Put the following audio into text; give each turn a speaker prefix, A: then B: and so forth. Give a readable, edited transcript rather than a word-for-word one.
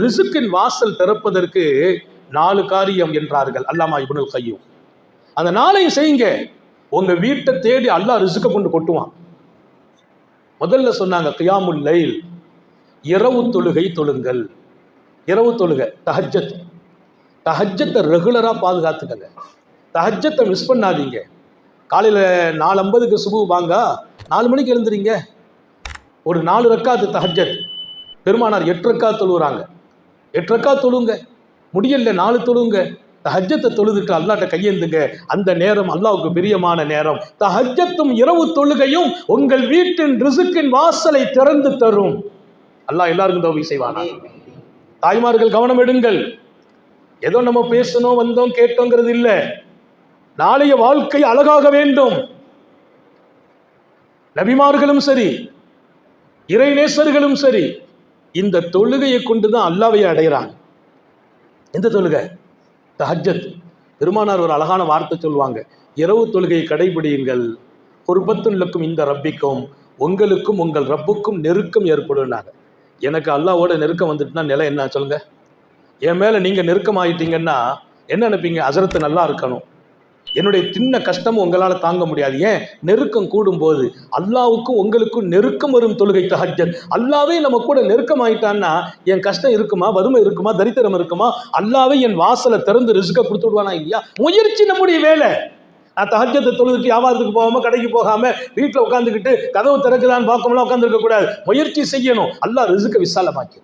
A: ரிசுக்கின் வாசல் திறப்பதற்கு 4 காரியம் என்றார்கள் அல்லாமா இப்னுல் கய்யூம். அந்த 4ஐயும் செய்யுங்க, உங்க வீட்டை தேடி அல்லாஹ் ரிசுக்க கொண்டு கொட்டுவான். முதல்ல சொன்னாங்க கியாமுல் லைல், இரவு தொழுகை தொழுங்கள். இரவு தொழுகை தஹஜ்ஜத், தஹஜ்ஜத்தை ரெகுலரா பாதுகாத்துக்கங்க. தஹஜ்ஜத்தை மிஸ் பண்ணாதீங்க. காலையில் 4:50க்கு சுபு வாங்க, 4 மணிக்கு எழுந்துறீங்க, ஒரு 4 ரக்காத்து தஹஜ்ஜத். பெருமானார் 8 ரக்காத் தொழுகிறாங்க, 8 ரக்காத் தொழுங்க. முடியல 4 தொழுங்க. தஹஜ்ஜத்தை தொழுதுட்டு அல்லாஹ்ட்ட கையேந்துங்க. அந்த நேரம் அல்லாஹ்வுக்கு பிரியமான நேரம். தஹஜ்ஜத்தும் இரவு தொழுகையும் உங்கள் வீட்டின் ரிசுக்கின் வாசலை திறந்து தரும். அல்லாஹ் எல்லாருக்கும் தௌஃபீக் செய்வானா. தாய்மார்கள் கவனம் எடுங்கள். ஏதோ நம்ம பேசணும் வந்தோம் கேட்டோங்கிறது இல்லை. நாளைய வாழ்க்கை அழகாக வேண்டும். நபிமார்களும் சரி, இறைநேசர்களும் சரி, இந்த தொழுகையை கொண்டுதான் அல்லாஹ்வை அடைகிறாங்க. இந்த தொழுகை தஹஜ்ஜத். பெருமானார் ஒரு அழகான வார்த்தை சொல்லுவாங்க, இரவு தொழுகையை கடைபிடியுங்கள். குர்பத்துன் லக்கும் இந்த ரப்பிக்கும், உங்களுக்கும் உங்கள் ரப்புக்கும் நெருக்கம் ஏற்படுனாங்க. எனக்கு அல்லாஹ்வோட நெருக்கம் வந்துட்டுனா நிலை என்ன சொல்லுங்க? என் மேலே நீங்கள் நெருக்கம் ஆகிட்டீங்கன்னா என்ன நினைப்பீங்க? ஹஸரத் நல்லா இருக்கணும், என்னுடைய சின்ன கஷ்டமும் உங்களால் தாங்க முடியாது. ஏன்? நெருக்கம் கூடும்போது அல்லாஹ்வுக்கும் உங்களுக்கும் நெருக்கம் வரும் தொழுகை தஹஜ்ஜத். அல்லாஹ்வே நம்ம கூட நெருக்கம் ஆயிட்டான்னா என் கஷ்டம் இருக்குமா, வறுமை இருக்குமா, தரித்திரம் இருக்குமா? அல்லாஹ்வே என் வாசலை திறந்து ரிஸ்கை கொடுத்து விடுவானா இல்லையா? முயற்சி நம்முடைய வேலை. நான் தஹஜ்ஜத்தை தொழுதுட்டு வியாபாரத்துக்கு போகாமல், கடைக்கு போகாமல், வீட்டில் உட்காந்துக்கிட்டு கதவு திறக்குதான்னு பார்க்கணும்லாம் உட்காந்துருக்க கூடாது. முயற்சி செய்யணும். அல்லாஹ் ரிஸ்கை விசாலமாக்கி